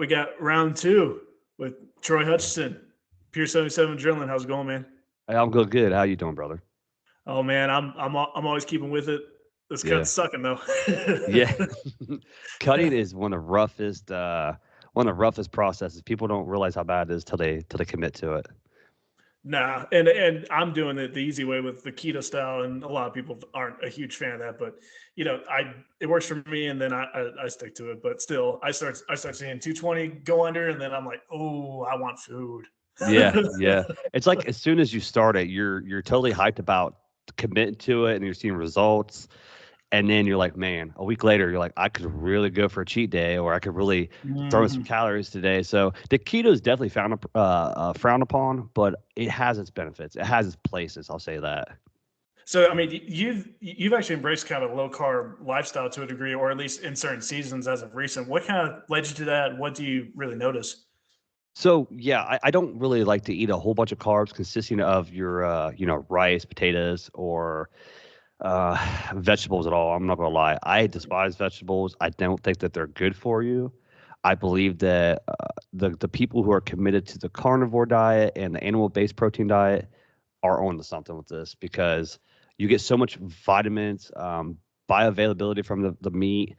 We got round two with Troy Hutchinson, Pure 77 Adrenaline. How's it going, man? Hey, I'm good. Good. How you doing, brother? Oh man, I'm always keeping with it. This Yeah. cut's sucking though. Yeah. Cutting is one of the roughest processes. People don't realize how bad it is till they commit to it. Nah, and I'm doing it the easy way with the keto style, and a lot of people aren't a huge fan of that. But I it works for me, and then I stick to it. But still, I start seeing 220 go under, and then I'm like, oh, I want food. Yeah, yeah. It's like as soon as you start it, you're totally hyped about committing to it and you're seeing results. And then you're like, man, a week later, you're like, I could really go for a cheat day, or I could really throw in some Mhm. calories today. So the keto is definitely frowned upon, but it has its benefits. It has its places. I'll say that. So I mean, you've actually embraced kind of a low carb lifestyle to a degree, or at least in certain seasons as of recent. What kind of led you to that? What do you really notice? So yeah, I don't really like to eat a whole bunch of carbs consisting of your rice, potatoes, or uh, vegetables at all. I'm not gonna lie. I despise vegetables. I don't think that they're good for you. I believe that the people who are committed to the carnivore diet and the animal based protein diet are on to something with this because you get so much vitamins, bioavailability from the meat.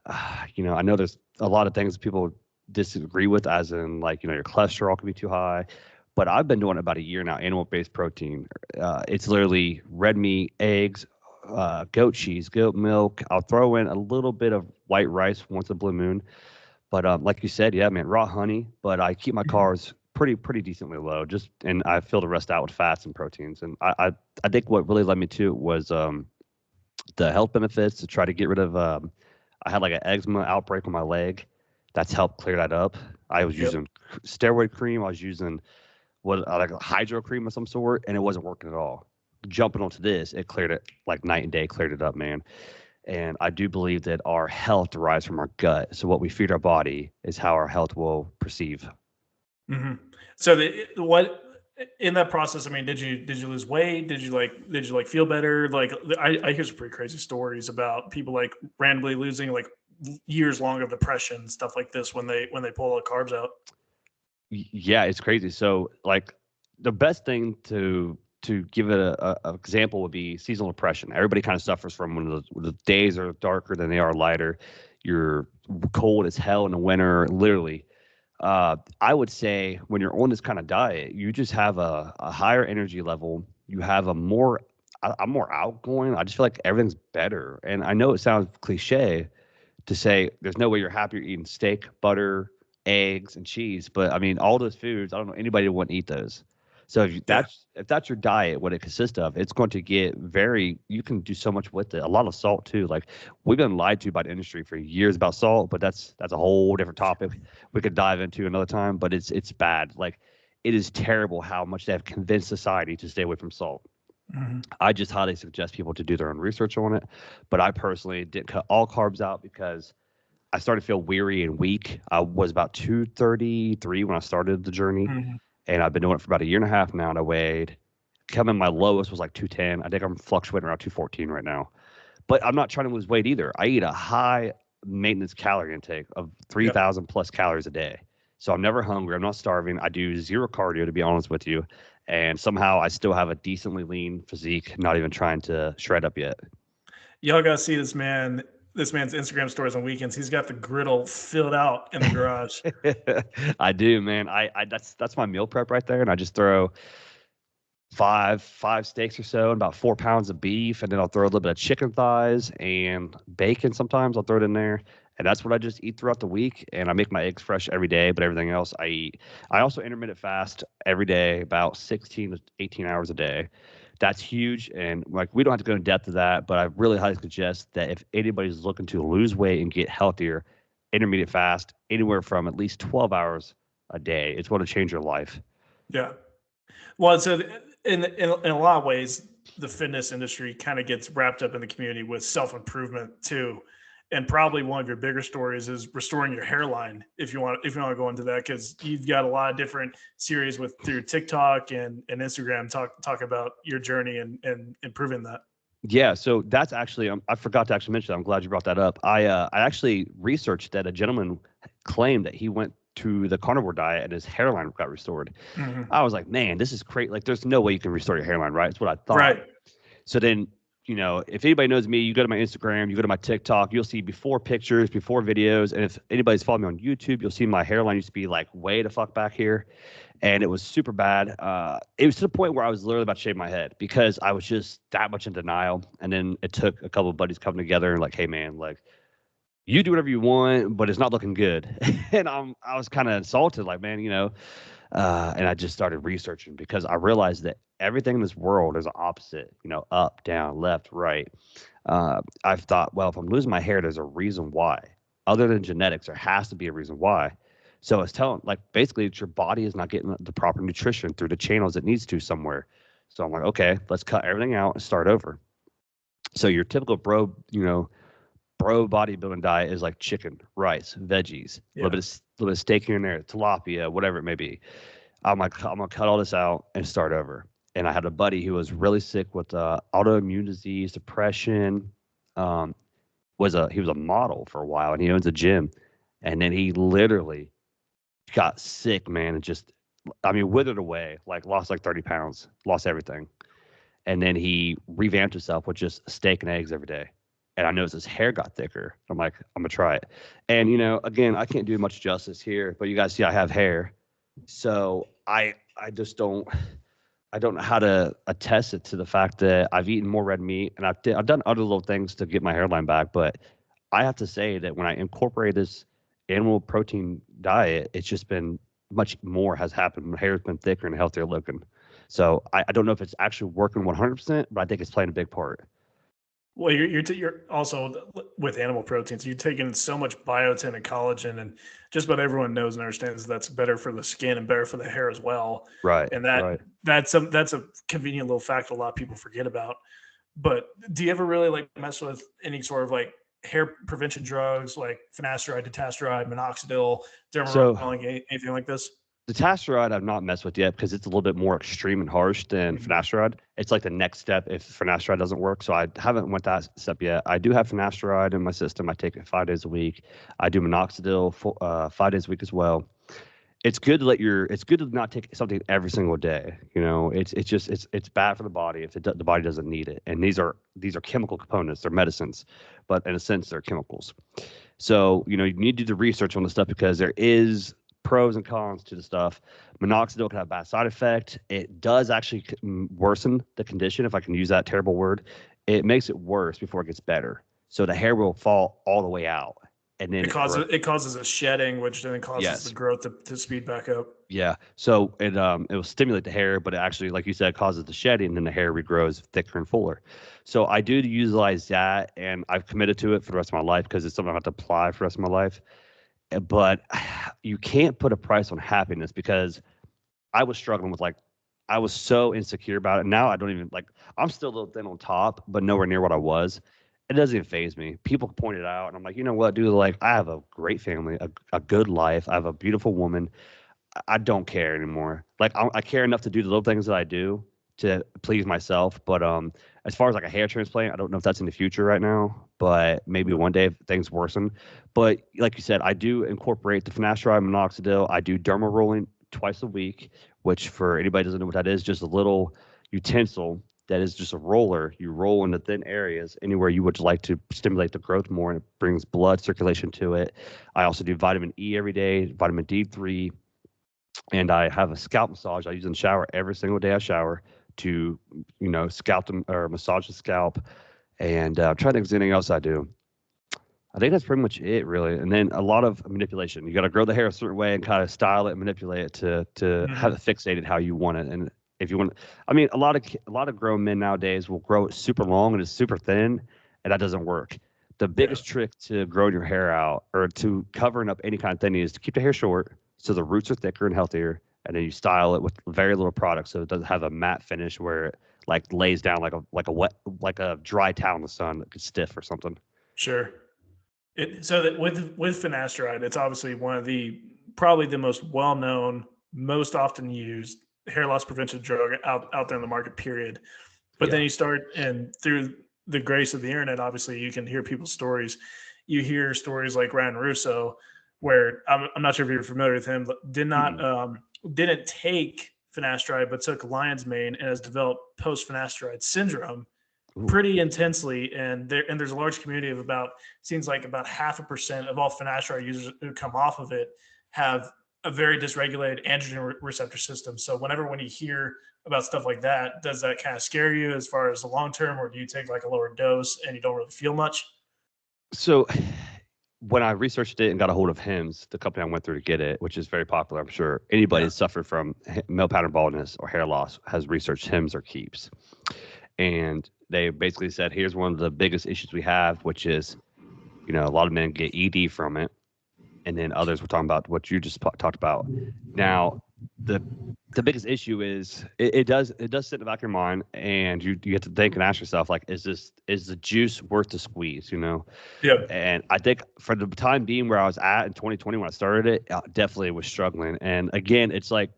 I know there's a lot of things people disagree with, as in like your cholesterol can be too high. But I've been doing it about a year now. Animal-based protein. It's literally red meat, eggs, goat cheese, goat milk. I'll throw in a little bit of white rice once in a blue moon. But like you said, yeah, man, raw honey. But I keep my carbs pretty decently low. And I fill the rest out with fats and proteins. And I think what really led me to it was the health benefits to try to get rid of. I had like an eczema outbreak on my leg. That's helped clear that up. I was Yep. using steroid cream. I was using like a hydro cream of some sort, and it wasn't working at all. Jumping onto this, it cleared it like night and day. Cleared it up, man. And I do believe that our health derives from our gut. So what we feed our body is how our health will perceive. Hmm. So what in that process? I mean, did you lose weight? Did you like feel better? Like I hear some pretty crazy stories about people like randomly losing like years long of depression, stuff like this when they pull all the carbs out. Yeah, it's crazy. So like the best thing to give it a example would be seasonal depression. Everybody kind of suffers from when the days are darker than they are lighter. You're cold as hell in the winter, literally. I would say when you're on this kind of diet, you just have a higher energy level. You have I'm more outgoing. I just feel like everything's better. And I know it sounds cliche, to say there's no way you're happier eating steak, butter, eggs, and cheese. But I mean, all those foods, I don't know anybody who wouldn't eat those. So Yeah. if that's your diet, what it consists of, it's going to get very. You can do so much with it. A lot of salt too. Like we've been lied to by the industry for years about salt, but that's a whole different topic we could dive into another time. But it's bad. Like it is terrible how much they have convinced society to stay away from salt. Mhm. I just highly suggest people to do their own research on it. But I personally didn't cut all carbs out because I started to feel weary and weak. I was about 233 when I started the journey, Mhm. and I've been doing it for about a year and a half now. And I weighed, coming my lowest was like 210. I think I'm fluctuating around 214 right now. But I'm not trying to lose weight either. I eat a high maintenance calorie intake of Yep. 3,000 plus calories a day. So I'm never hungry. I'm not starving. I do zero cardio, to be honest with you. And somehow I still have a decently lean physique, not even trying to shred up yet. Y'all gotta see this man. This man's Instagram stories on weekends. He's got the griddle filled out in the garage. I do, man. I that's my meal prep right there, and I just throw five steaks or so, and about 4 pounds of beef, and then I'll throw a little bit of chicken thighs and bacon. Sometimes I'll throw it in there, and that's what I just eat throughout the week. And I make my eggs fresh every day, but everything else I eat. I also intermittent fast every day, about 16 to 18 hours a day. That's huge, and like we don't have to go in depth to that, but I really highly suggest that if anybody's looking to lose weight and get healthier, intermediate fast anywhere from at least 12 hours a day. It's going to change your life. Yeah. Well, so in a lot of ways, the fitness industry kind of gets wrapped up in the community with self improvement too, and probably one of your bigger stories is restoring your hairline. If you want to go into that, because you've got a lot of different series with through TikTok and Instagram talk about your journey and improving that. Yeah, so that's actually I forgot to actually mention that. I'm glad you brought that up. I actually researched that a gentleman claimed that he went to the carnivore diet and his hairline got restored. I was like, man, this is great. Like, there's no way you can restore your hairline, right? That's what I thought. Right. So then, you know, if anybody knows me, you go to my Instagram, you go to my TikTok, you'll see before pictures, before videos. And if anybody's following me on YouTube, you'll see my hairline used to be like way the fuck back here. And it was super bad. It was to the point where I was literally about to shave my head because I was just that much in denial. And then it took a couple of buddies coming together and like, hey man, like, you do whatever you want, but it's not looking good. And I was kind of insulted, like, man, you know, and I just started researching because I realized that everything in this world is opposite, you know, up, down, left, right. I've thought, well, if I'm losing my hair, there's a reason why. Other than genetics, there has to be a reason why. So it's telling, like, basically, it's your body is not getting the proper nutrition through the channels it needs to somewhere. So I'm like, okay, let's cut everything out and start over. So your typical bro bodybuilding diet is like chicken, rice, veggies, a little bit of steak here and there, tilapia, whatever it may be. I'm like, I'm gonna cut all this out and start over. And I had a buddy who was really sick with autoimmune disease, depression. He was a model for a while, and he owns a gym. And then he literally got sick, man, and just, I mean, withered away, like lost like 30 pounds, lost everything. And then he revamped himself with just steak and eggs every day. And I noticed his hair got thicker. I'm like, I'm gonna try it. And you know, again, I can't do much justice here, but you guys see I have hair. So I just don't know how to attest it to the fact that I've eaten more red meat and I've done other little things to get my hairline back. But I have to say that when I incorporate this animal protein diet, it's just been much more has happened. My hair's been thicker and healthier looking. So I don't know if it's actually working 100%, but I think it's playing a big part. Well, you're also with animal proteins. You're taking so much biotin and collagen, and just about everyone knows and understands that's better for the skin and better for the hair as well. Right. And right. that's a convenient little fact a lot of people forget about. But do you ever really like mess with any sort of like hair prevention drugs like finasteride, dutasteride, minoxidil, dermaroling, anything like this? The dutasteride I've not messed with yet because it's a little bit more extreme and harsh than finasteride. It's like the next step if finasteride doesn't work. So I haven't went that step yet. I do have finasteride in my system. I take it 5 days a week. I do minoxidil 5 days a week as well. It's good to not take something every single day. You know, it's bad for the body if the body doesn't need it. And these are chemical components. They're medicines, but in a sense they're chemicals. So, you know, you need to do the research on the stuff because there is pros and cons to the stuff. Minoxidil can have a bad side effect. It does actually worsen the condition, if I can use that terrible word. It makes it worse before it gets better. So the hair will fall all the way out. And then it causes a shedding, which then causes the growth to speed back up. Yeah. So it will stimulate the hair, but it actually, like you said, causes the shedding, and then the hair regrows thicker and fuller. So I do utilize that, and I've committed to it for the rest of my life because it's something I have to apply for the rest of my life. But you can't put a price on happiness because I was struggling with I was so insecure about it. Now I don't even I'm still a little thin on top, but nowhere near what I was. It doesn't even faze me. People point it out, and I'm like, you know what, dude? Like, I have a great family, a good life. I have a beautiful woman. I don't care anymore. Like, I care enough to do the little things that I do to please myself. But as far as like a hair transplant, I don't know if that's in the future right now, but maybe one day if things worsen. But like you said, I do incorporate the finasteride, minoxidil. I do derma rolling twice a week, which for anybody who doesn't know what that is, just a little utensil that is just a roller. You roll into thin areas anywhere you would like to stimulate the growth more, and it brings blood circulation to it. I also do vitamin E every day, vitamin D3, and I have a scalp massage I use in the shower every single day I shower to, you know, scalp them or massage the scalp. And I'm trying to think if there's anything else I do. I think that's pretty much it, really. And then a lot of manipulation. You got to grow the hair a certain way and kind of style it and manipulate it to have it fixated how you want it. And if you want, I mean, a lot of grown men nowadays will grow it super long and it's super thin, and that doesn't work. The biggest trick to growing your hair out or to covering up any kind of thinning is to keep the hair short so the roots are thicker and healthier, and then you style it with very little product so it doesn't have a matte finish where it like lays down like a dry towel in the sun that gets stiff or something. Sure. So that with finasteride, it's obviously one of probably the most well-known, most often used hair loss prevention drug out there in the market, period. But then you start, and through the grace of the internet, obviously you can hear people's stories. You hear stories like Ryan Russo, where I'm not sure if you're familiar with him, but didn't take finasteride, but took lion's mane and has developed post-finasteride syndrome Ooh. pretty intensely. And there's a large community of seems like about 0.5% of all finasteride users who come off of it have a very dysregulated androgen receptor system. So when you hear about stuff like that, does that kind of scare you as far as the long term, or do you take like a lower dose and you don't really feel much? So when I researched it and got a hold of HIMS, the company I went through to get it, which is very popular, I'm sure anybody that suffered from male pattern baldness or hair loss has researched HIMS or KEEPS. And they basically said, here's one of the biggest issues we have, which is, a lot of men get ED from it. And then others were talking about what you just talked about. Now, the biggest issue is it does sit in the back of your mind, and you have to think and ask yourself, like, is the juice worth the squeeze? Yeah. And I think for the time being where I was at in 2020 when I started it, I definitely was struggling. And again, it's like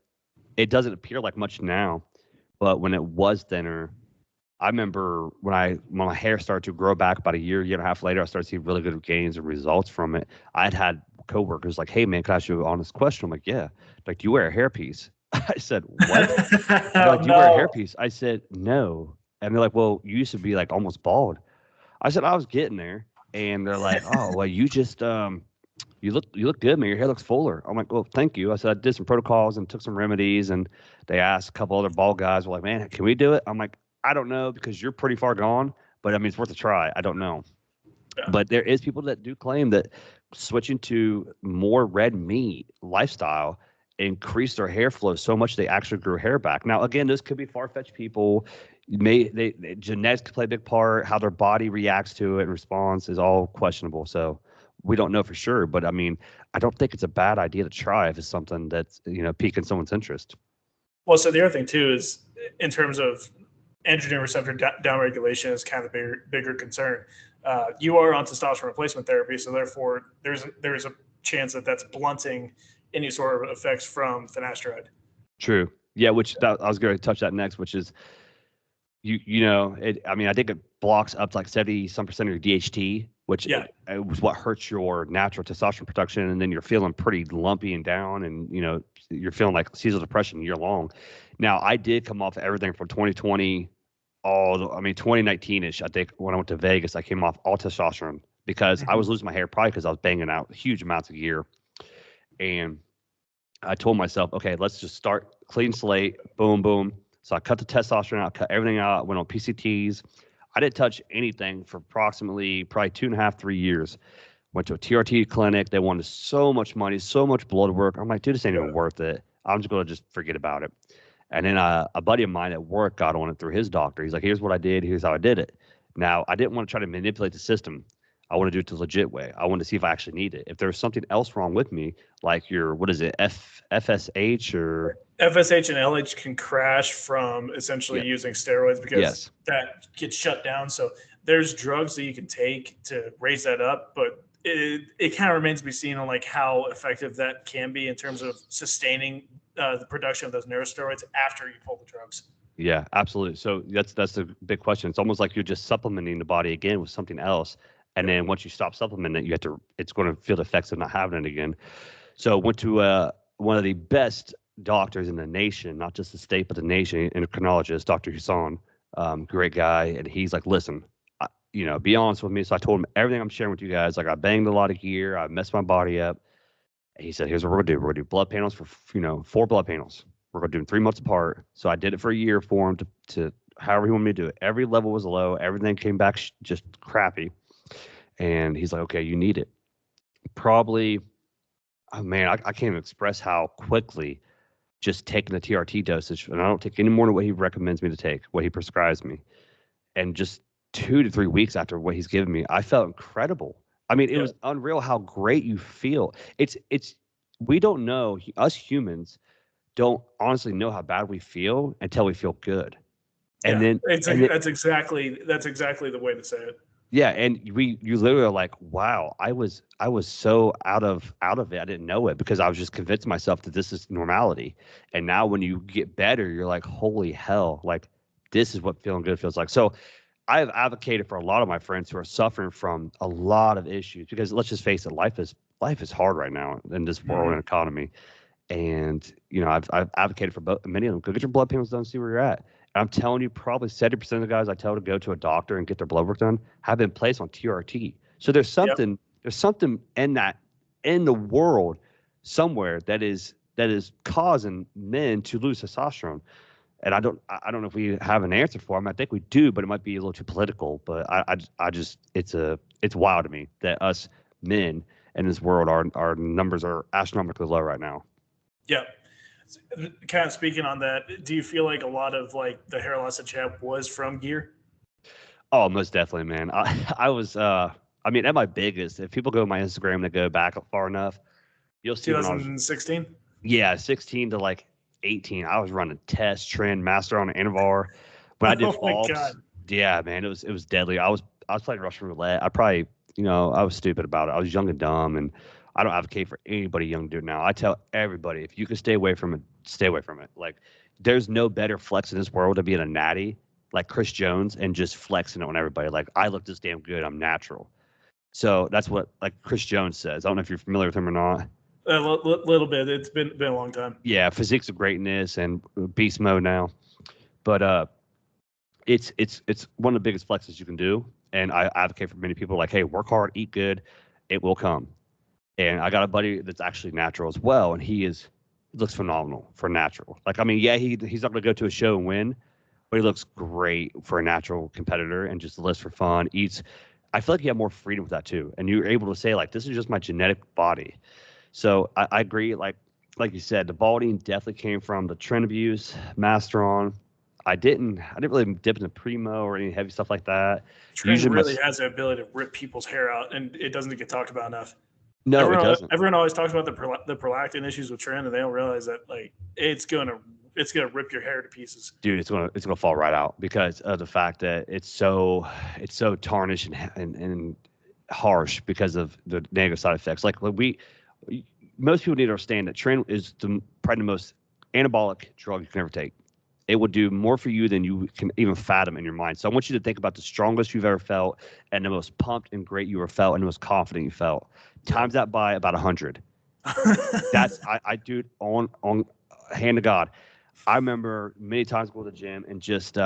it doesn't appear like much now, but when it was thinner, I remember when my hair started to grow back about a year and a half later, I started seeing really good gains and results from it. I had coworkers like, "Hey man, can I ask you an honest question?" I'm like, "Yeah." Like, "Do you wear a hairpiece?" I said, "What?" They're like, "Do you wear a hairpiece?" I said, "No." And they're like, "Well, you used to be like almost bald." I said, "I was getting there." And they're like, "Oh, well, you just you look good, man. Your hair looks fuller." I'm like, "Well, thank you." I said, "I did some protocols and took some remedies." And they asked a couple other bald guys, were like, "Man, can we do it?" I'm like, "I don't know, because you're pretty far gone, but I mean, it's worth a try. I don't know." Yeah. But there is people that do claim that switching to more red meat lifestyle increased their hair flow so much they actually grew hair back. Now, again, this could be far-fetched people. Genetics could play a big part. How their body reacts to it and responds is all questionable. So we don't know for sure. But I mean, I don't think it's a bad idea to try if it's something that's piquing someone's interest. Well, so the other thing too is in terms of androgen receptor downregulation is kind of a bigger concern. You are on testosterone replacement therapy, so therefore there's a chance that that's blunting any sort of effects from finasteride. True. Yeah, I was going to touch that next, which is I think it blocks up to like 70% of your DHT, which it was what hurts your natural testosterone production, and then you're feeling pretty lumpy and down, and you're feeling like seasonal depression year long. Now, I did come off everything from 2020 2019-ish. I think when I went to Vegas, I came off all testosterone because I was losing my hair, probably because I was banging out huge amounts a year. And I told myself, okay, let's just start clean slate, boom, boom. So I cut the testosterone out, cut everything out, went on PCTs. I didn't touch anything for approximately probably 2.5, 3 years. Went to a TRT clinic. They wanted so much money, so much blood work. I'm like, dude, this ain't even worth it. I'm just going to just forget about it. And then a buddy of mine at work got on it through his doctor. He's like, here's what I did. Here's how I did it. Now, I didn't want to try to manipulate the system. I want to do it the legit way. I want to see if I actually need it. If there's something else wrong with me, like what is it, FSH or... FSH and LH can crash from essentially using steroids because that gets shut down. So there's drugs that you can take to raise that up, but it kind of remains to be seen on like how effective that can be in terms of sustaining the production of those neurosteroids after you pull the drugs. Yeah, absolutely. So that's the big question. It's almost like you're just supplementing the body again with something else. And then once you stop supplementing it, it's going to feel the effects of not having it again. So went to one of the best doctors in the nation, not just the state, but the nation, endocrinologist, Dr. Hussain, great guy. And he's like, listen, be honest with me. So I told him everything I'm sharing with you guys. Like, I banged a lot of gear. I messed my body up. And he said, here's what we're going to do. We're going to do blood panels for, 4 blood panels. We're going to do them 3 months apart. So I did it for a year for him to however he wanted me to do it. Every level was low. Everything came back just crappy. And he's like, okay, you need it. Probably, oh man, I can't even express how quickly just taking the TRT dosage, and I don't take any more than what he recommends me to take, what he prescribes me. And just 2 to 3 weeks after what he's given me, I felt incredible. I mean, it was unreal how great you feel. We don't know, us humans don't honestly know how bad we feel until we feel good. And that's exactly the way to say it. Yeah, and you literally are like, wow, I was so out of it. I didn't know it because I was just convincing myself that this is normality. And now when you get better, you're like, holy hell, like this is what feeling good feels like. So I've advocated for a lot of my friends who are suffering from a lot of issues because let's just face it, life is life is hard right now in this world and economy. And, I've advocated for many of them. Go get your blood panels done, see where you're at. And I'm telling you, probably 70% of the guys I tell to go to a doctor and get their blood work done have been placed on TRT. So there's something in the world somewhere that is causing men to lose testosterone. And I don't know if we have an answer for them. I think we do, but it might be a little too political. But I just it's wild to me that us men in this world, our numbers are astronomically low right now. Yeah. Kind of speaking on that, do you feel like a lot of like the hair loss at Champ was from gear? Oh, most definitely, man. I was at my biggest. If people go to my Instagram and go back far enough, you'll see 2016. 16 to like 18. I was running test, trend, master on Anavar. When I did falls, yeah, man, it was deadly. I was playing Russian roulette. I probably, I was stupid about it. I was young and dumb, and I don't advocate for anybody young to do it now. I tell everybody, if you can stay away from it, stay away from it. Like, there's no better flex in this world than being a natty like Chris Jones and just flexing it on everybody. Like, I look this damn good. I'm natural. So that's what like Chris Jones says. I don't know if you're familiar with him or not. A little bit. It's been a long time. Yeah, physiques of greatness and beast mode now. But it's one of the biggest flexes you can do. And I advocate for many people like, hey, work hard, eat good, it will come. And I got a buddy that's actually natural as well, and he looks phenomenal for natural. Like, I mean, yeah, he's not going to go to a show and win, but he looks great for a natural competitor and just lives for fun, eats. I feel like you have more freedom with that too. And you're able to say, like, this is just my genetic body. So I agree. Like you said, the balding definitely came from the trend abuse, Masteron. I didn't really dip into Primo or any heavy stuff like that. Trend really has the ability to rip people's hair out, and it doesn't get talked about enough. No, it doesn't. Everyone always talks about the prolactin issues with Trend, and they don't realize that like it's gonna rip your hair to pieces. Dude, it's gonna fall right out because of the fact that it's so tarnished and harsh because of the negative side effects. Like most people need to understand that Trend is probably the most anabolic drug you can ever take. It will do more for you than you can even fathom in your mind. So I want you to think about the strongest you've ever felt and the most pumped and great you ever felt and the most confident you felt. Times that by about 100. That's I do on hand to God. I remember many times going to the gym and just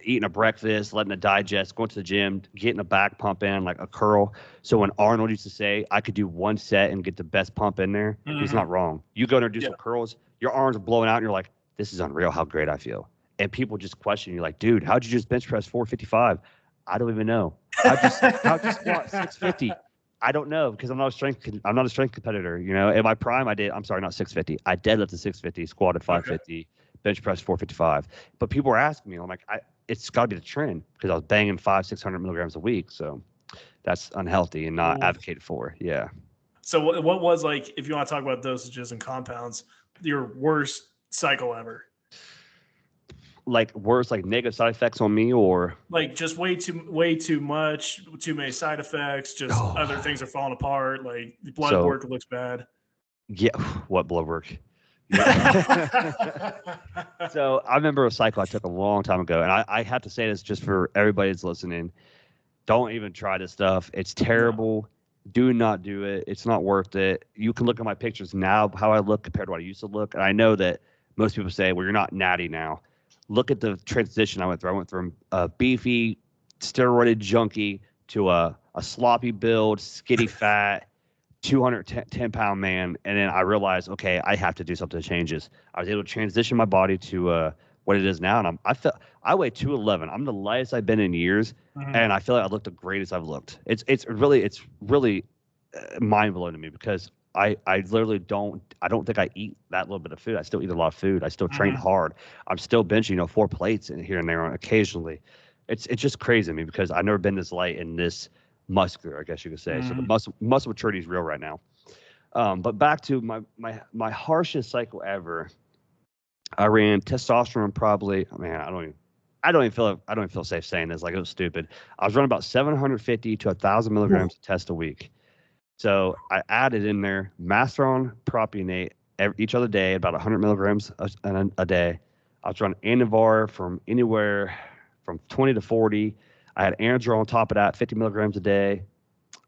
eating a breakfast, letting it digest, going to the gym, getting a back pump in, like a curl. So when Arnold used to say I could do one set and get the best pump in there, he's not wrong. You go there and do some curls, your arms are blowing out, and you're like, this is unreal how great I feel. And people just question you like, dude, how'd you just bench press 455? I don't even know. How'd you squat 650? I don't know because I'm not a strength competitor. In my prime, I'm sorry, not 650. I deadlifted 650, squatted 550, bench press 455. But people were asking me, I'm like, it's got to be the trend because I was banging 500-600 milligrams a week. So that's unhealthy and not advocated for. Yeah. So what was, like, if you want to talk about dosages and compounds, your worst cycle ever? Like worse, like negative side effects on me, or like just way too much, too many side effects, just other things are falling apart, like blood work looks bad. Yeah, what blood work? Yeah. So I remember a cycle I took a long time ago, and I have to say this just for everybody that's listening. Don't even try this stuff. It's terrible. No. Do not do it. It's not worth it. You can look at my pictures now, how I look compared to what I used to look. And I know that most people say, well, you're not natty now. Look at the transition I went through. I went from a beefy, steroided junkie to a sloppy build, skinny fat, 210-pound man. And then I realized, okay, I have to do something to change this. I was able to transition my body to what it is now. And I weigh 211. I'm the lightest I've been in years. And I feel like I look the greatest I've looked. It's really mind blowing to me because I literally don't think I eat that little bit of food. I still eat a lot of food. I still train hard. I'm still benching, 4 plates in here and there occasionally. It's just crazy to me because I've never been this light and this muscular, I guess you could say. So the muscle maturity is real right now. But back to my harshest cycle ever. I ran testosterone probably. Man, I don't even feel safe saying this. Like, it was stupid. I was running about 750 to 1,000 milligrams of test a week. So I added in there Masteron, propionate each other day, about 100 milligrams a day. I was running Anavar from anywhere from 20 to 40. I had Anadrol on top of that, 50 milligrams a day.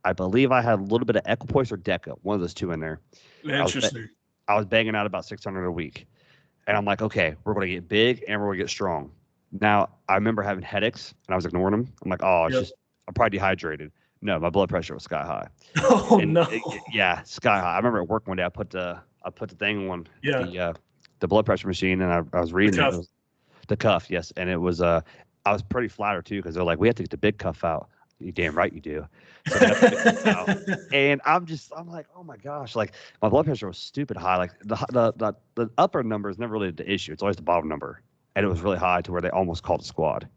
I believe I had a little bit of Equipoise or Deca, one of those two in there. Interesting. I was banging out about 600 a week. And I'm like, okay, we're going to get big and we're going to get strong. Now, I remember having headaches and I was ignoring them. I'm like, oh, it's just, I'm probably dehydrated. No, my blood pressure was sky high. Oh, and no. Yeah, sky high. I remember at work one day, I put the thing on the blood pressure machine, and I was reading it. It was the cuff, yes. And it was, I was pretty flattered too, because they're like, we have to get the big cuff out. You damn right you do. So they have to get the cuff out. And I'm like, oh my gosh, like my blood pressure was stupid high. Like the upper number is never really the issue. It's always the bottom number. And it was really high to where they almost called a squad.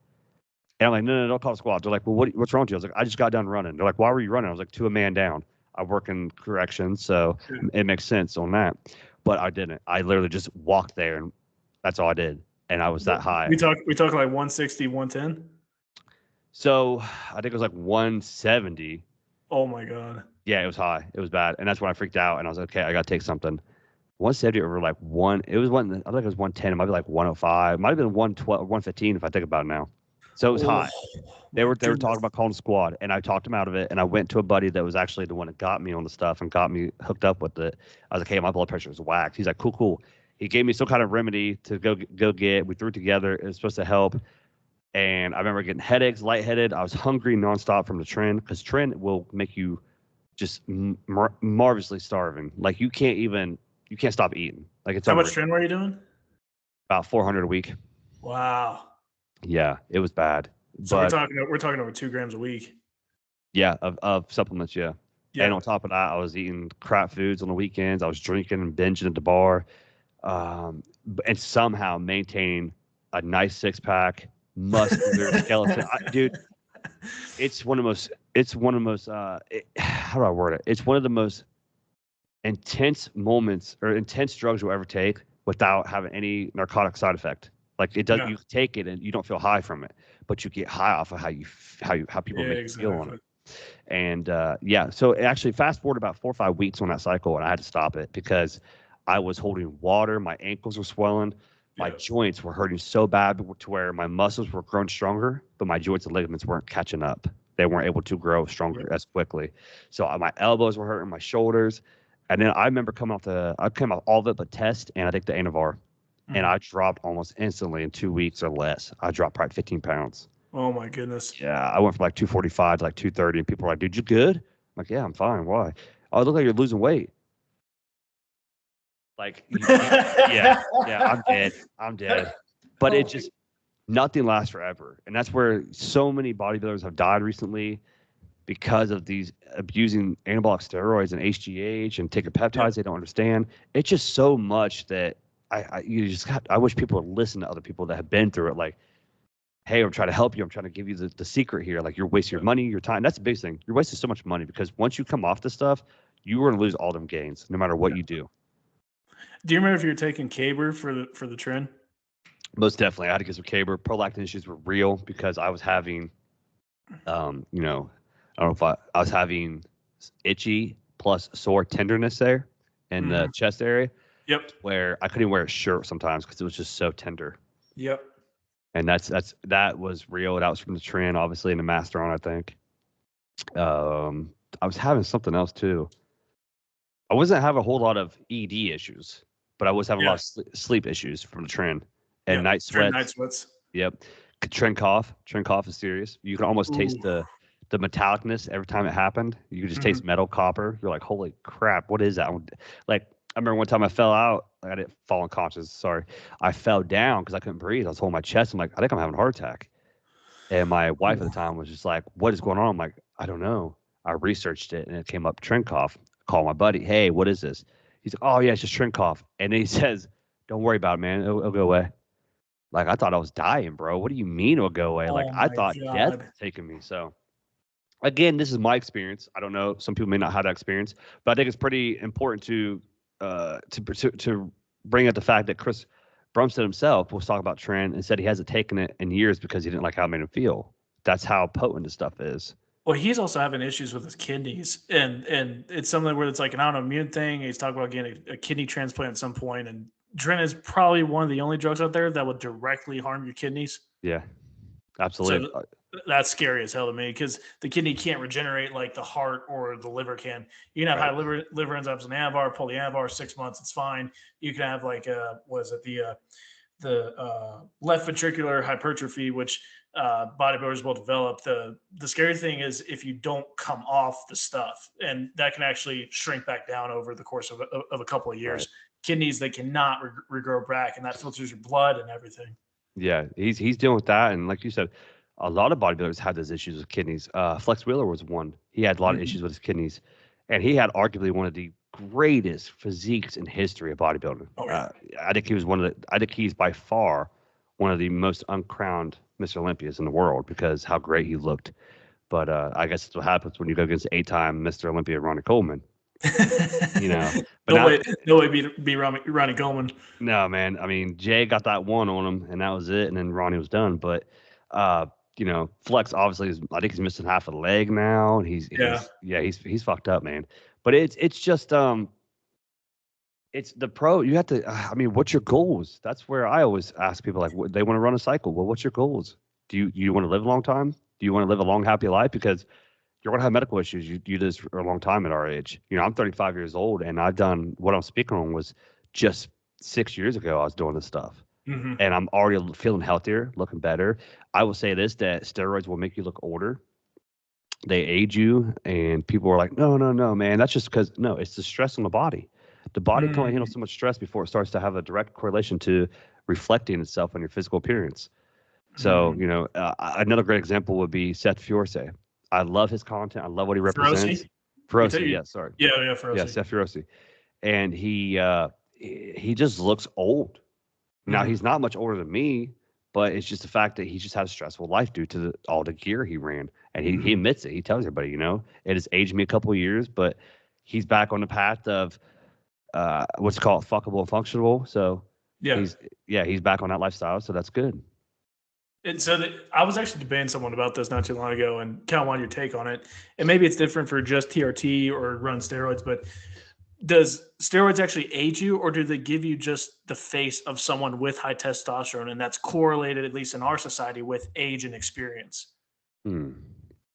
And I'm like, no, don't call a squad. They're like, well, what's wrong with you? I was like, I just got done running. They're like, why were you running? I was like, to a man down. I work in corrections, so it makes sense on that. But I didn't. I literally just walked there, and that's all I did. And I was that high. We talk like 160, 110? So I think it was like 170. Oh my God. Yeah, it was high. It was bad. And that's when I freaked out, and I was like, okay, I got to take something. 170 over like it was one, I think it was 110. It might be like 105. It might have been 112, 115 if I think about it now. So it was high. They were talking about calling a squad, and I talked him out of it. And I went to a buddy that was actually the one that got me on the stuff and got me hooked up with it. I was like, hey, my blood pressure is whacked. He's like, cool. He gave me some kind of remedy to go get. We threw it together. It was supposed to help. And I remember getting headaches, lightheaded. I was hungry nonstop from the trend, because trend will make you just marvelously starving. Like you can't stop eating. Like it's how much trend were you doing? About 400 a week. Wow. Yeah, it was bad. So we're talking over 2 grams a week. Yeah, of supplements. Yeah. And on top of that, I was eating crap foods on the weekends. I was drinking and binging at the bar, and somehow maintaining a nice 6-pack, muscular skeleton. Dude, it's one of the most. How do I word it? It's one of the most intense moments or intense drugs you'll ever take without having any narcotic side effect. Like it does, you take it and you don't feel high from it, but you get high off of how people make you feel on it. And so actually fast forward about 4 or 5 weeks on that cycle, and I had to stop it because I was holding water, my ankles were swelling, my joints were hurting so bad to where my muscles were growing stronger, but my joints and ligaments weren't catching up. They weren't able to grow stronger as quickly. So my elbows were hurting, my shoulders, and then I remember I came off all of it but test, and I think the Anavar. And I dropped almost instantly in 2 weeks or less. I dropped probably 15 pounds. Oh my goodness. Yeah, I went from like 245 to like 230, and people were like, dude, you good? I'm like, yeah, I'm fine. Why? Oh, it looked like you're losing weight. Like, I'm dead. But it just, nothing lasts forever. And that's where so many bodybuilders have died recently because of these abusing anabolic steroids and HGH and taking peptides they don't understand. It's just so much that I wish people would listen to other people that have been through it. Like, hey, I'm trying to help you. I'm trying to give you the secret here. Like, you're wasting your money, your time. That's the biggest thing. You're wasting so much money because once you come off this stuff, you are going to lose all them gains, no matter what you do. Do you remember if you were taking Caber for the trend? Most definitely. I had to get some Caber. Prolactin issues were real because I was having, I don't know if I was having itchy plus sore tenderness there in the chest area. Yep. Where I couldn't even wear a shirt sometimes because it was just so tender. Yep. And that was real. That was from the trend, obviously, in the master on, I think. I was having something else too. I wasn't having a whole lot of ED issues, but I was having a lot of sleep issues from the trend and night sweats. Night sweats. Yep. Trend cough. Trend cough is serious. You can almost taste the metallicness every time it happened. You could just taste metal, copper. You're like, holy crap, what is that? Like, I remember one time I fell out. I didn't fall unconscious. Sorry. I fell down because I couldn't breathe. I was holding my chest. I'm like, I think I'm having a heart attack. And my wife at the time was just like, what is going on? I'm like, I don't know. I researched it and it came up trend cough. Call my buddy. Hey, what is this? He's like, oh yeah, it's just trend cough. And then he says, don't worry about it, man. It'll go away. Like, I thought I was dying, bro. What do you mean it'll go away? Like, I thought death was taking me. So again, this is my experience. I don't know. Some people may not have that experience, but I think it's pretty important to bring up the fact that Chris Brumstead himself was talking about trend and said he hasn't taken it in years because he didn't like how it made him feel. That's how potent this stuff is. Well, he's also having issues with his kidneys, and it's something where it's like an autoimmune thing. He's talking about getting a kidney transplant at some point, and Tren is probably one of the only drugs out there that would directly harm your kidneys. Yeah, absolutely. So That's scary as hell to me because the kidney can't regenerate like the heart or the liver can. You can have Right. high liver enzymes in Anavar, pull the Anavar 6 months, it's fine. You can have like was it the left ventricular hypertrophy, which bodybuilders will develop. The scary thing is if you don't come off the stuff, and that can actually shrink back down over the course of a couple of Right. years. Kidneys they cannot regrow back, and that filters your blood and everything. Yeah, he's dealing with that, and like you said, a lot of bodybuilders had those issues with kidneys. Flex Wheeler was one. He had a lot of Mhm. issues with his kidneys, and he had arguably one of the greatest physiques in history of bodybuilding. Oh yeah. I think he was one of the. I think he's by far one of the most uncrowned Mr. Olympias in the world because how great he looked. But I guess that's what happens when you go against 8-time Mr. Olympia Ronnie Coleman. You know, but no now way, no way, be Ronnie Coleman. no, man. I mean, Jay got that one on him, and that was it. And then Ronnie was done. But, Flex obviously is. I think he's missing half a leg now, and Yeah. he's fucked up, man. But it's just it's the pro. You have to. I mean, what's your goals? That's where I always ask people like, they want to run a cycle. Well, what's your goals? Do you want to live a long time? Do you want to live a long, happy life? Because you're going to have medical issues. You do this for a long time at our age. I'm 35 years old, and I've done what I'm speaking on was just 6 years ago. I was doing this stuff, Mm-hmm. and I'm already feeling healthier, looking better. I will say this: that steroids will make you look older. They age you, and people are like, "No, no, no, man. That's just because no, it's the stress on the body. The body can only handle so much stress before it starts to have a direct correlation to reflecting itself on your physical appearance." So, another great example would be Seth Fiorce. I love his content. I love what he represents. Feroce, yeah, sorry. Yeah, Feroce. Yeah, Seth Fiorce. And he just looks old. Now, he's not much older than me, but it's just the fact that he just had a stressful life due to all the gear he ran. And he admits it. He tells everybody, it has aged me a couple of years, but he's back on the path of what's called fuckable and functional. So he's back on that lifestyle. So that's good. And so I was actually debating someone about this not too long ago, and kind of want your take on it. And maybe it's different for just TRT or run steroids, but does steroids actually age you, or do they give you just the face of someone with high testosterone, and that's correlated, at least in our society, with age and experience?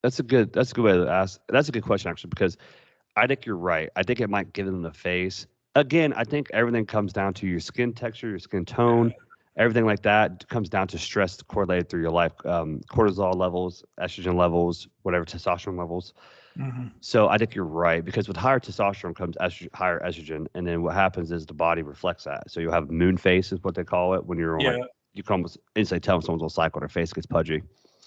That's a good way to ask. That's a good question actually, because I think you're right. I think it might give them the face. Again, I think everything comes down to your skin texture, your skin tone. Everything like that comes down to stress correlated through your life, cortisol levels, estrogen levels, whatever, testosterone levels. So I think you're right, because with higher testosterone comes higher estrogen, and then what happens is the body reflects that. So you'll have moon face is what they call it when you're on. You can almost instantly tell when someone's on cycle, their face gets pudgy.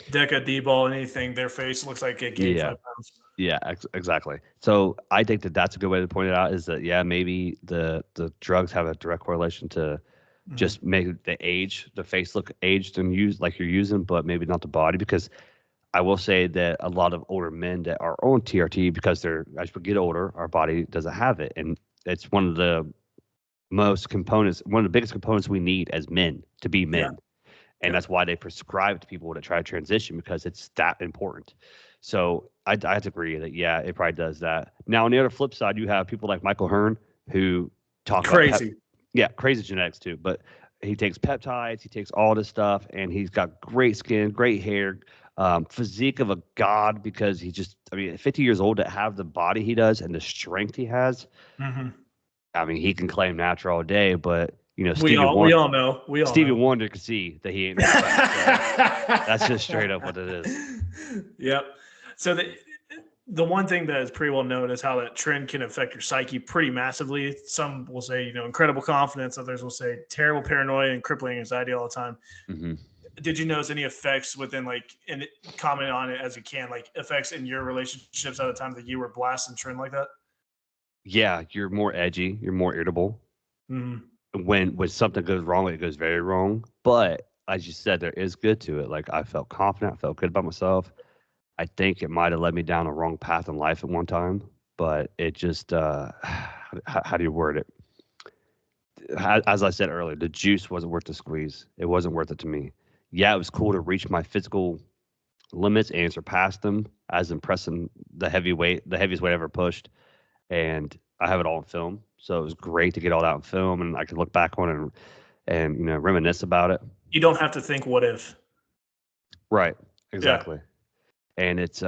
Deca, D-ball, anything, their face looks like it gained 5 pounds. Yeah, exactly. So I think that's a good way to point it out, is that maybe the drugs have a direct correlation to just make the face look aged and used like you're using, but maybe not the body. Because I will say that a lot of older men that are on TRT, because as we get older, our body doesn't have it, and it's one of the biggest components we need as men to be men. And that's why they prescribe to people that try to transition, because it's that important. So I have to agree that, it probably does that. Now, on the other flip side, you have people like Michael Hearn, who talk crazy. Crazy genetics too. But he takes peptides, he takes all this stuff, and he's got great skin, great hair, physique of a god, because 50 years old, to have the body he does and the strength he has. I mean, he can claim natural all day, but we all know. Stevie Wonder can see that he ain't. So that's just straight up what it is. Yep. So the one thing that is pretty well known is how that trend can affect your psyche pretty massively. Some will say, incredible confidence. Others will say terrible paranoia and crippling anxiety all the time. Did you notice any effects within, and comment on it as you can, like effects in your relationships at the time that you were blasting trend like that? Yeah, you're more edgy. You're more irritable. When something goes wrong, it goes very wrong. But as you said, there is good to it. Like, I felt confident. I felt good about myself. I think it might have led me down a wrong path in life at one time, but it just, how do you word it? As I said earlier, the juice wasn't worth the squeeze. It wasn't worth it to me. Yeah, it was cool to reach my physical limits and surpass them, as impressing the heaviest weight I ever pushed. And I have it all in film. So it was great to get all that in film, and I could look back on it and reminisce about it. You don't have to think what if. Right. Exactly. And it's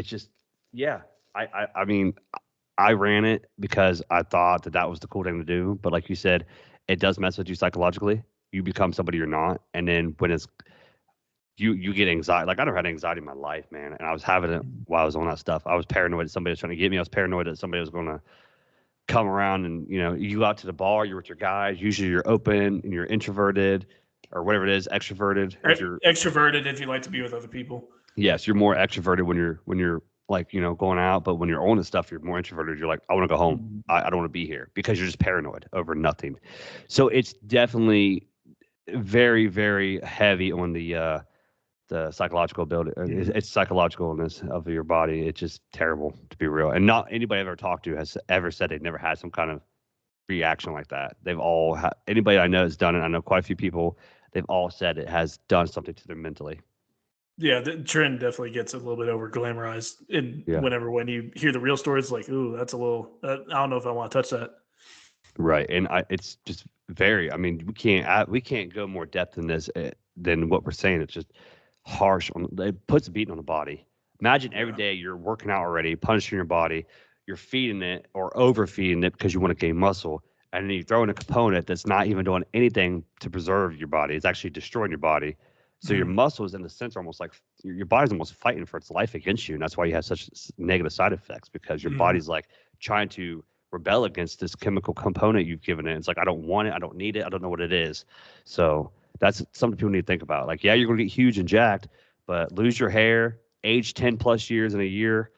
just, yeah. I mean, I ran it because I thought that was the cool thing to do. But like you said, it does mess with you psychologically. You become somebody you're not. And then when it's, you get anxiety. Like I never had anxiety in my life, man. And I was having it while I was on that stuff. I was paranoid that somebody was trying to get me. I was paranoid that somebody was going to come around and, you go out to the bar, you're with your guys. Usually you're open and you're introverted or whatever it is, extroverted. If you're extroverted, if you like to be with other people. Yes, you're more extroverted when you're like, going out, but when you're on the stuff, you're more introverted. You're like, I want to go home. I don't want to be here because you're just paranoid over nothing. So it's definitely very, very heavy on the psychological ability. It's psychologicalness of your body. It's just terrible, to be real. And not anybody I've ever talked to has ever said they've never had some kind of reaction like that. They've all anybody I know has done it. I know quite a few people. They've all said it has done something to them mentally. Yeah, the trend definitely gets a little bit over glamorized. And when you hear the real stories, like, ooh, that's a little. I don't know if I want to touch that. Right, and it's just very. I mean, we can't go more depth in this than what we're saying. It's just harsh. It puts a beating on the body. Imagine every day you're working out already, punishing your body, you're feeding it or overfeeding it because you want to gain muscle, and then you throw in a component that's not even doing anything to preserve your body. It's actually destroying your body. So your muscles, in the sense, are almost like your body's almost fighting for its life against you, and that's why you have such negative side effects, because your body's like trying to rebel against this chemical component you've given it. It's like, I don't want it, I don't need it, I don't know what it is. So that's something people need to think about. Like, yeah, you're gonna get huge and jacked, but lose your hair, age 10 plus years in a year,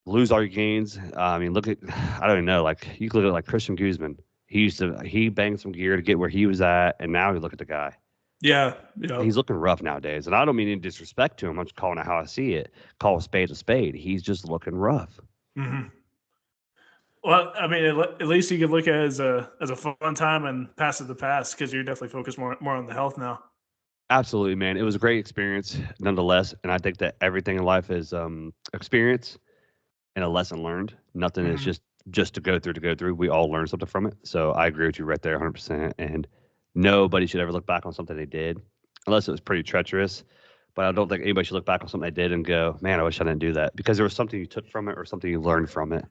lose all your gains. I mean, look at, I don't even know. Like, you can look at like Christian Guzman. He banged some gear to get where he was at, and now you look at the guy. Yeah, He's looking rough nowadays, and I don't mean any disrespect to him. I'm just calling it how I see it. Call a spade a spade. He's just looking rough. Mm-hmm. Well, I mean, at least you could look at it as a fun time and pass it the past, because you're definitely focused more on the health now. Absolutely, man. It was a great experience, nonetheless, and I think that everything in life is experience and a lesson learned. Nothing is just to go through. We all learn something from it. So I agree with you right there, 100%. And nobody should ever look back on something they did, unless it was pretty treacherous. But I don't think anybody should look back on something they did and go, man, I wish I didn't do that, because there was something you took from it or something you learned from it.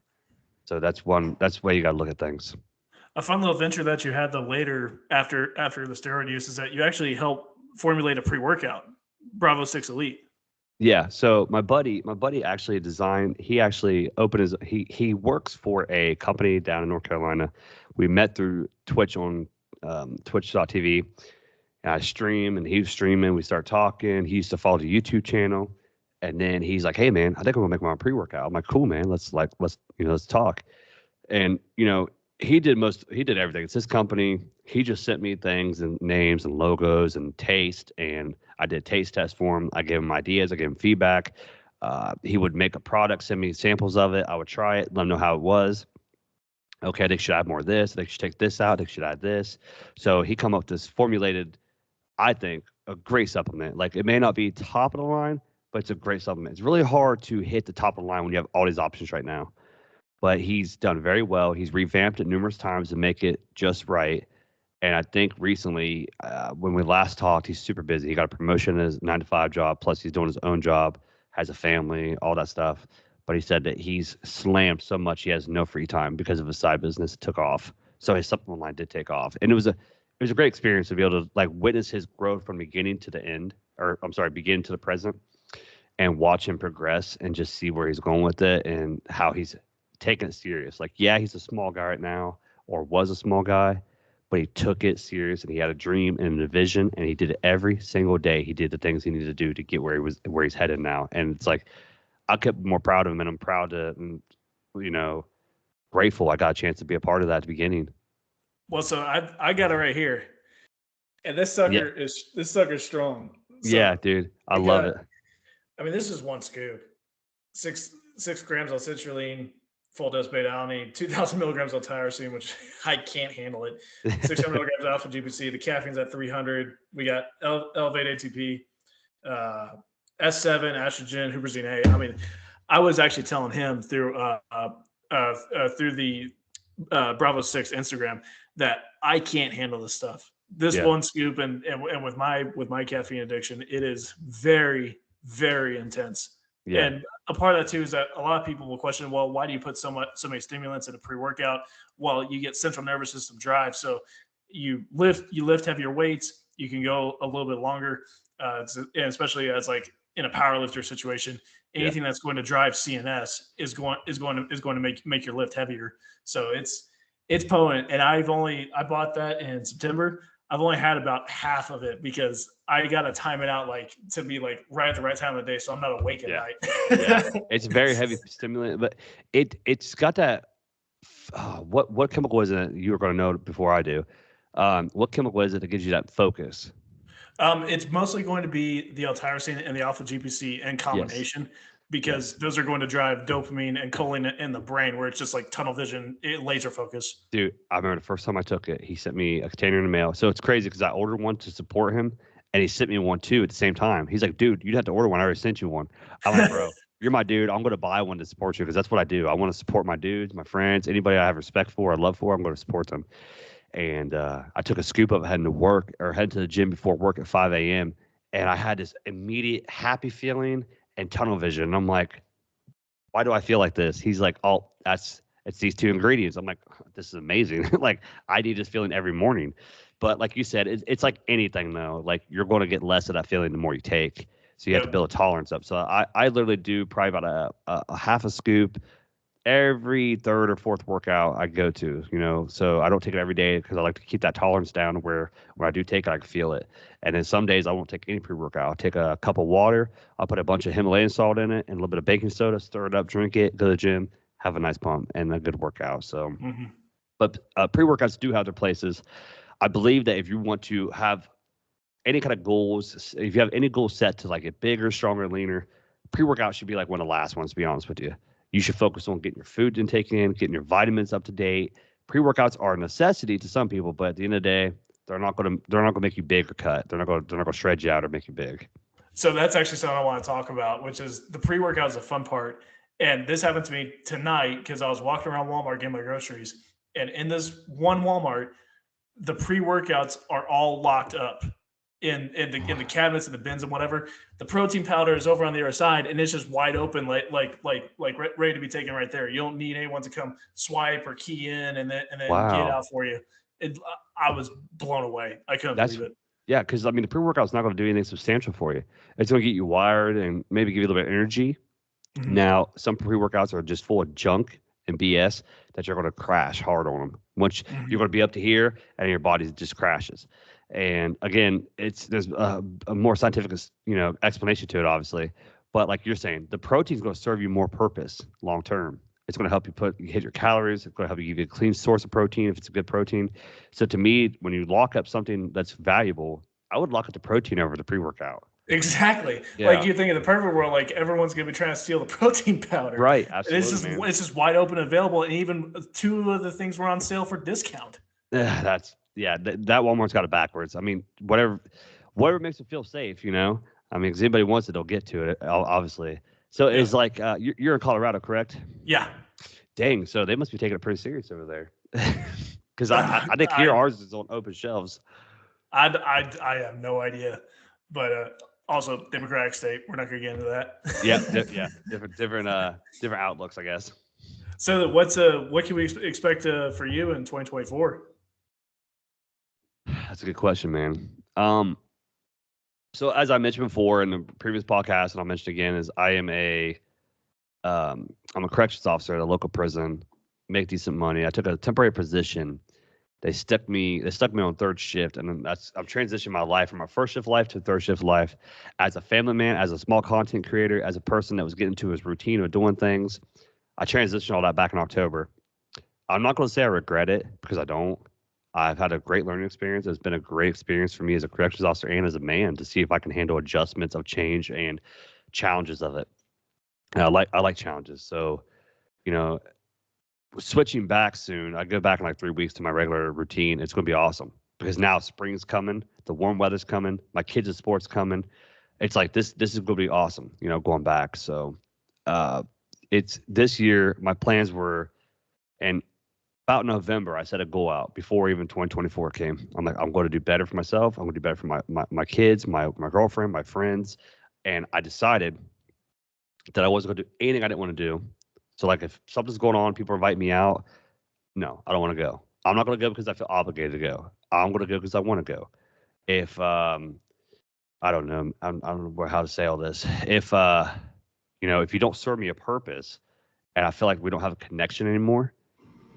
So that's the way you got to look at things. A fun little venture that you had later after the steroid use is that you actually helped formulate a pre-workout, Bravo 6 Elite. Yeah. So my buddy actually designed. He actually opened he works for a company down in North Carolina. We met through Twitch on Twitch.tv. And I stream, and he was streaming. We start talking. He used to follow the YouTube channel, and then he's like, "Hey, man, I think I'm gonna make my own pre-workout." I'm like, "Cool, man. Let's talk." And he did everything. It's his company. He just sent me things and names and logos and taste, and I did taste tests for him. I gave him ideas. I gave him feedback. He would make a product, send me samples of it. I would try it, let him know how it was. Okay, they should add more of this. They should take this out. They should add this. So he come up with this formulated, I think, a great supplement. Like, it may not be top of the line, but it's a great supplement. It's really hard to hit the top of the line when you have all these options right now. But he's done very well. He's revamped it numerous times to make it just right. And I think recently, when we last talked, he's super busy. He got a promotion in his 9-to-5 job. Plus, he's doing his own job, has a family, all that stuff. But he said that he's slammed so much he has no free time because of his side business. It took off. So his supplement line did take off. And it was a great experience to be able to like witness his growth from beginning to the end, or I'm sorry, beginning to the present, and watch him progress and just see where he's going with it and how he's taking it serious. Like, yeah, he's a small guy right now, or was a small guy, but he took it serious, and he had a dream and a vision, and he did it every single day. He did the things he needed to do to get where he's headed now. And it's like, I kept more proud of him, and I'm proud to, grateful I got a chance to be a part of that at the beginning. Well, so I got it right here, and this sucker is strong. So yeah, dude, I love it. I mean, this is one scoop, 6 grams of citrulline, full dose beta alanine, 2,000 milligrams of tyrosine, which I can't handle it. 600 milligrams of alpha GPC. The caffeine's at 300. We got elevated ATP, S7, estrogen, huperzine A. I mean, I was actually telling him through the Bravo 6 Instagram that I can't handle this stuff. This one scoop and with my caffeine addiction, it is very, very intense. Yeah. And a part of that too is that a lot of people will question, well, why do you put so many stimulants in a pre-workout? Well, you get central nervous system drive. So you lift heavier weights, you can go a little bit longer. And especially as like in a power lifter situation, anything that's going to drive CNS is going to make your lift heavier. So it's potent. And I bought that in September. I've only had about half of it because I got to time it out like to be like right at the right time of the day, so I'm not awake at night. Yeah, it's a very heavy stimulant, but it's got that. What chemical is it? You were going to know before I do. What chemical is it that gives you that focus? It's mostly going to be the L-tyrosine and the alpha GPC in combination, because those are going to drive dopamine and choline in the brain, where it's just like tunnel vision, laser focus. Dude, I remember the first time I took it, he sent me a container in the mail. So it's crazy because I ordered one to support him, and he sent me one too at the same time. He's like, dude, you'd have to order one. I already sent you one. I'm like, bro, you're my dude. I'm going to buy one to support you because that's what I do. I want to support my dudes, my friends, anybody I have respect for, I love for, I'm going to support them. And I took a scoop of heading to the gym before work at 5 a.m. And I had this immediate happy feeling and tunnel vision. And I'm like, why do I feel like this? He's like, oh, it's these two ingredients. I'm like, this is amazing. Like, I need this feeling every morning. But like you said, it's like anything though. Like, you're going to get less of that feeling the more you take. So you have to build a tolerance up. So I literally do probably about a half a scoop every third or fourth workout I go to, so I don't take it every day because I like to keep that tolerance down where when I do take it, I can feel it. And then some days I won't take any pre-workout. I'll take a cup of water. I'll put a bunch of Himalayan salt in it and a little bit of baking soda, stir it up, drink it, go to the gym, have a nice pump and a good workout. So, but pre-workouts do have their places. I believe that if you want to have any kind of goals, if you have any goals set to like get bigger, stronger, leaner, pre-workout should be like one of the last ones, to be honest with you. You should focus on getting your food intake in, getting your vitamins up to date. Pre-workouts are a necessity to some people, but at the end of the day, they're not going to make you big or cut. They're not going to shred you out or make you big. So that's actually something I want to talk about, which is the pre-workout is the fun part. And this happened to me tonight because I was walking around Walmart getting my groceries, and in this one Walmart, the pre-workouts are all locked up in the cabinets and the bins and whatever. The protein powder is over on the other side, and it's just wide open, like ready to be taken right there. You don't need anyone to come swipe or key in and then get it out for you. I was blown away. I couldn't believe it. Yeah, because I mean, the pre-workout's not going to do anything substantial for you. It's going to get you wired and maybe give you a little bit of energy. Mm-hmm. Now, some pre-workouts are just full of junk and BS that you're going to crash hard on them. Once you're going to be up to here, and your body just crashes. And again, there's a more scientific, explanation to it, obviously. But like you're saying, the protein's going to serve you more purpose long term. It's going to help you hit your calories. It's going to help you give you a clean source of protein if it's a good protein. So to me, when you lock up something that's valuable, I would lock up the protein over the pre-workout. Exactly. Yeah. Like you think in the perfect world, like everyone's going to be trying to steal the protein powder. Right. Absolutely. And it's just wide open and available. And even two of the things were on sale for discount. That Walmart's got it backwards. I mean, whatever makes it feel safe, I mean, because anybody wants it, they'll get to it, obviously. So it's like, you're in Colorado, correct? Yeah. Dang. So they must be taking it pretty serious over there. Because I think here ours is on open shelves. I have no idea, but also Democratic state. We're not going to get into that. Different outlooks, I guess. So what can we expect for you in 2024? That's a good question, man. So as I mentioned before in the previous podcast, and I'll mention again, is I'm a corrections officer at a local prison, make decent money. I took a temporary position. They stuck me on third shift, and I'm transitioning my life from my first shift life to third shift life as a family man, as a small content creator, as a person that was getting to his routine of doing things. I transitioned all that back in October. I'm not going to say I regret it because I don't. I've had a great learning experience. It's been a great experience for me as a corrections officer and as a man to see if I can handle adjustments of change and challenges of it. And I like challenges. So, switching back soon, I go back in like 3 weeks to my regular routine. It's going to be awesome because now spring's coming, the warm weather's coming, my kids' sports coming. It's like this is going to be awesome, going back. So, it's this year. My plans were, and about November, I set a goal out before even 2024 came. I'm like, I'm going to do better for myself. I'm going to do better for my kids, my girlfriend, my friends. And I decided that I wasn't going to do anything I didn't want to do. So like if something's going on, people invite me out. No, I don't want to go. I'm not going to go because I feel obligated to go. I'm going to go because I want to go. If I don't know, I don't know how to say all this. If if you don't serve me a purpose, and I feel like we don't have a connection anymore,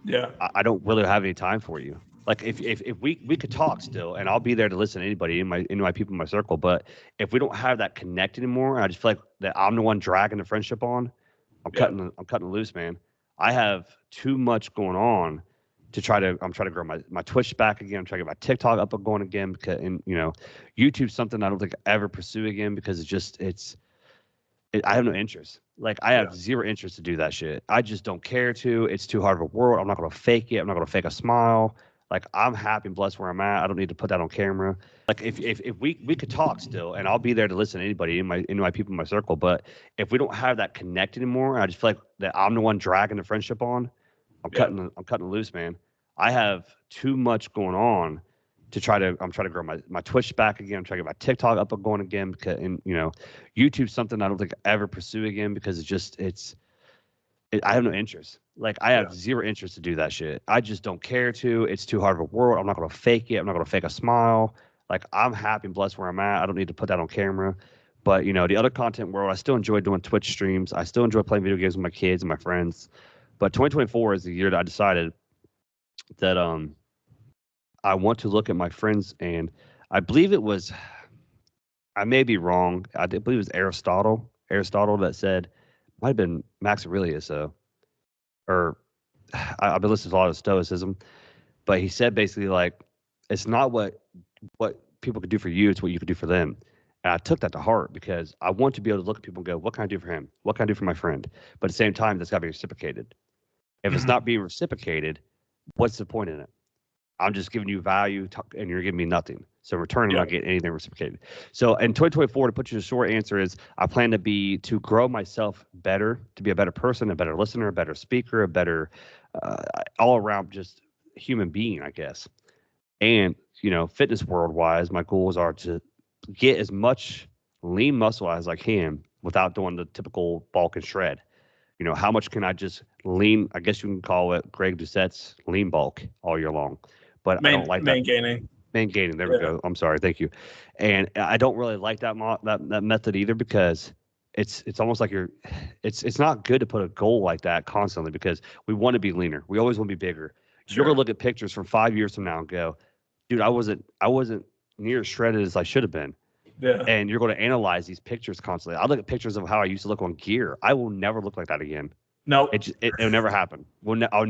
Yeah. I don't really have any time for you. Like if we could talk still, and I'll be there to listen to anybody in my people in my circle. But if we don't have that connect anymore, and I just feel like that I'm the one dragging the friendship on, I'm cutting it loose, man. I have too much going on I'm trying to grow my Twitch back again. I'm trying to get my TikTok up and going again because, and YouTube's something I don't think I ever pursue again because I have no interest. Like I have zero interest to do that shit. I just don't care to. It's too hard of a world. I'm not going to fake it. I'm not going to fake a smile. Like I'm happy and blessed where I'm at. I don't need to put that on camera. Like if we could talk still, and I'll be there to listen to anybody in my people in my circle. But if we don't have that connect anymore, and I just feel like that I'm the one dragging the friendship on, I'm cutting it loose, man. I have too much going on I'm trying to grow my Twitch back again. I'm trying to get my TikTok up and going again because, and YouTube's something I don't think I ever pursue again because I have no interest. Like I have zero interest to do that shit. I just don't care to. It's too hard of a world. I'm not going to fake it. I'm not going to fake a smile. Like I'm happy and blessed where I'm at. I don't need to put that on camera. But the other content world, I still enjoy doing Twitch streams. I still enjoy playing video games with my kids and my friends. But 2024 is the year that I decided that I want to look at my friends, and I believe it was, I may be wrong. I believe it was Aristotle that said, might have been Max Aurelius, or I've been listening to a lot of Stoicism, but he said basically like, it's not what people could do for you, it's what you could do for them. And I took that to heart because I want to be able to look at people and go, what can I do for him? What can I do for my friend? But at the same time, that's got to be reciprocated. If it's not being reciprocated, what's the point in it? I'm just giving you value and you're giving me nothing. So in return, I'm not getting anything reciprocated. So in 2024, to put you the short answer is I plan to grow myself better, to be a better person, a better listener, a better speaker, a better all around just human being, I guess. And, fitness world wise, my goals are to get as much lean muscle as I can without doing the typical bulk and shred. How much can I just lean? I guess you can call it Greg Doucette's lean bulk all year long. But I don't like that. Main gaining. There we go. I'm sorry. Thank you. And I don't really like that method either because it's almost like it's not good to put a goal like that constantly because we want to be leaner. We always want to be bigger. Sure. You're gonna look at pictures from 5 years from now and go, dude, I wasn't near as shredded as I should have been. Yeah. And you're going to analyze these pictures constantly. I look at pictures of how I used to look on gear. I will never look like that again. No, it'll never happen. I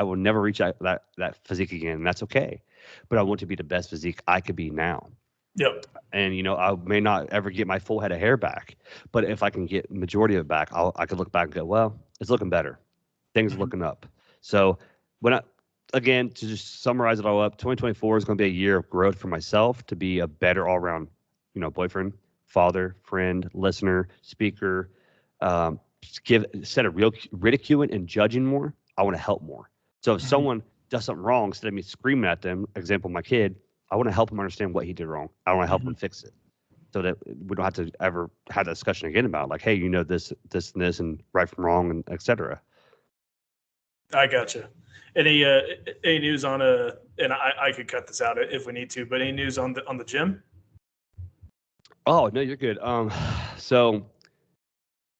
will never reach that physique again. And that's okay. But I want to be the best physique I could be now. Yep. And I may not ever get my full head of hair back, but if I can get majority of it back, I could look back and go, well, it's looking better. Things are looking up. So again, to just summarize it all up, 2024 is going to be a year of growth for myself to be a better all around, boyfriend, father, friend, listener, speaker. Instead of ridiculing and judging more, I want to help more. So if someone does something wrong, instead of me screaming at them, example, my kid, I want to help him understand what he did wrong. I want to help him fix it so that we don't have to ever have that discussion again about like, hey, this, and this, and right from wrong, and et cetera. I gotcha. Any news on and I could cut this out if we need to, but any news on the gym? Oh, no, you're good. So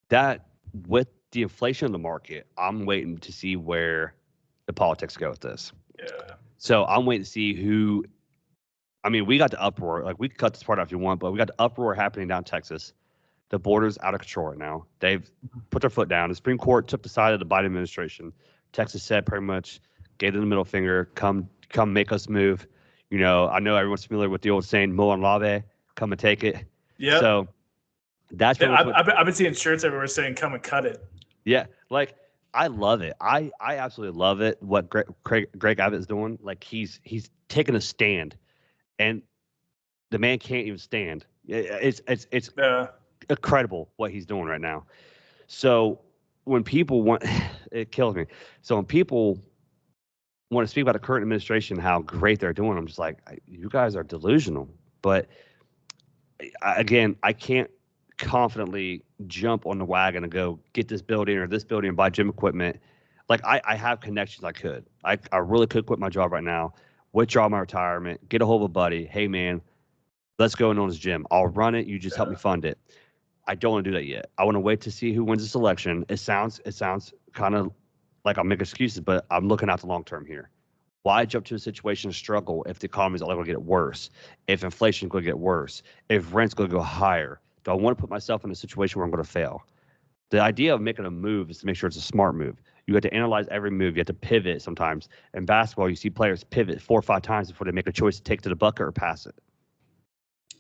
that with the inflation of the market, I'm waiting to see where the politics go with this. Yeah. So I'm waiting to see who. I mean, we got the uproar. Like we can cut this part out if you want, but we got the uproar happening down in Texas. The border's out of control right now. They've put their foot down. The Supreme Court took the side of the Biden administration. Texas said pretty much, gave them the middle finger. Come make us move. I know everyone's familiar with the old saying, "Mo and lave, come and take it." Yeah. So that's I've been seeing shirts everywhere saying "Come and cut it." Yeah, like I love it. I absolutely love it. What Greg Abbott's doing, like he's taking a stand, and the man can't even stand. It's incredible what he's doing right now. So when people want, it kills me. So when people want to speak about the current administration, how great they're doing, I'm just like, you guys are delusional. But again, I can't confidently jump on the wagon and go get this building or this building and buy gym equipment. Like I have connections. I really could quit my job right now, withdraw my retirement, get a hold of a buddy. Hey man, let's go in on his gym. I'll run it. You just help me fund it. I don't want to do that yet. I want to wait to see who wins this election. It sounds kind of like I'm making excuses, but I'm looking out the long term here. Why jump to a situation of struggle if the economy is only going to get worse, if inflation is going to get worse, if rent's going to go higher? Do I want to put myself in a situation where I'm going to fail? The idea of making a move is to make sure it's a smart move. You have to analyze every move. You have to pivot sometimes. In basketball, you see players pivot 4 or 5 times before they make a choice to take to the bucket or pass it.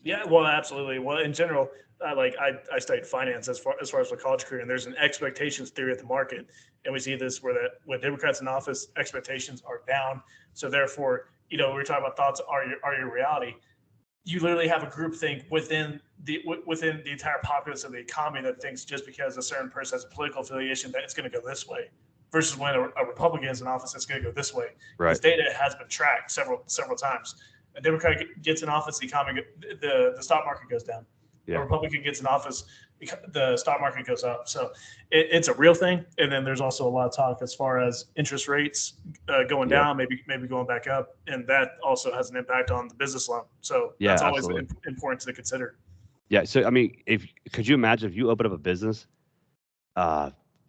Yeah, well, absolutely. Well, in general, I studied finance as far as my college career, and there's an expectations theory of the market, and we see this where when Democrats in office, expectations are down. So therefore, we're talking about thoughts are your reality. You literally have a group think within the entire populace of the economy that thinks just because a certain person has a political affiliation that it's going to go this way, versus when a Republican is in office, it's going to go this way. Right. This data has been tracked several times. A Democrat gets in office, the economy, the stock market goes down. Yeah. A Republican gets in office, the stock market goes up. So it's a real thing. And then there's also a lot of talk as far as interest rates going down, maybe going back up, and that also has an impact on the business loan. So that's always important to consider. Yeah. So I mean, could you imagine if you open up a business?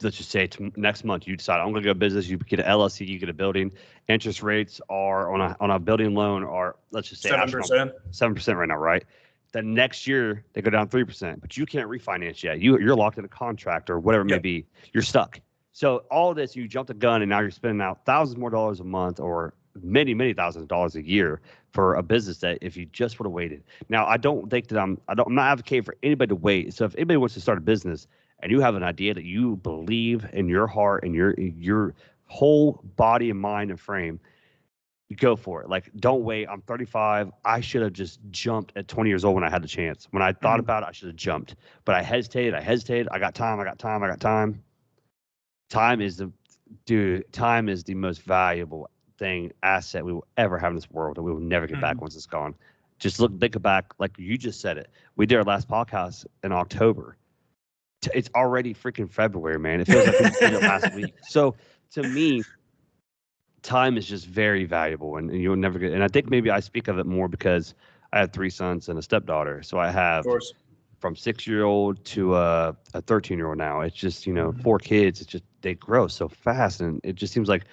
Let's just say next month you decide I'm going to go business. You get an LLC, you get a building. Interest rates are on a building loan are, let's just say 7% right now, right? Then next year they go down 3%, but you can't refinance yet. You're locked in a contract or whatever it may be. You're stuck. So all this, you jumped the gun and now you're spending out thousands more dollars a month or many thousands of dollars a year for a business that if you just would have waited. Now I don't think that I'm not advocating for anybody to wait. So if anybody wants to start a business and you have an idea that you believe in your heart and your whole body and mind and frame, you go for it. Like, don't wait. I'm 35. I should have just jumped at 20 years old when I had the chance. When I thought about it, I should have jumped. But I hesitated. I got time. Time is the most valuable asset we will ever have in this world, and we will never get back once it's gone. Just think back, like you just said it. We did our last podcast in October. It's already freaking February, man. It feels like we did it last week. So to me, time is just very valuable, and you'll never get. And I think maybe I speak of it more because I have 3 sons and a stepdaughter. So I have from 6-year-old to a 13-year-old now. It's just 4 kids. It's just they grow so fast, and it just seems like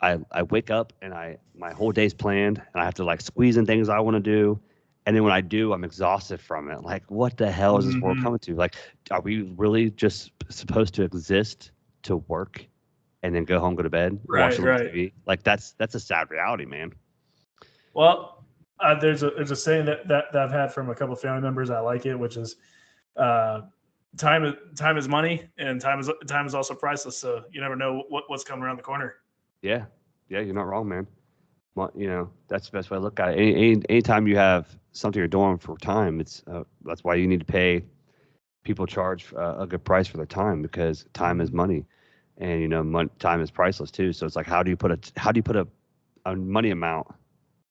I wake up and my whole day's planned, and I have to like squeeze in things I want to do. And then when I do, I'm exhausted from it. Like, what the hell is this world coming to? Like, are we really just supposed to exist to work and then go home, go to bed, watch TV? Like, that's a sad reality, man. Well, there's a saying that I've had from a couple of family members. I like it, which is time is money, and time is also priceless. So you never know what's coming around the corner. Yeah, you're not wrong, man. That's the best way to look at it. Anytime you have something you're doing for time, it's that's why you need to pay. People charge a good price for their time because time is money, and time is priceless too. So it's like, how do you put a money amount,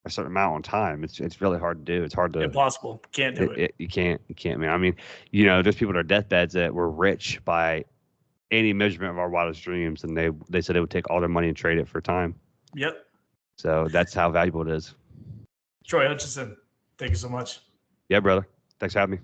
a certain amount on time? It's really hard to do. It's hard to impossible. Can't do it. You can't, man. I mean, there's people on their deathbeds that were rich by any measurement of our wildest dreams, and they said they would take all their money and trade it for time. Yep. So that's how valuable it is. Troy Hutchinson, thank you so much. Yeah, brother. Thanks for having me.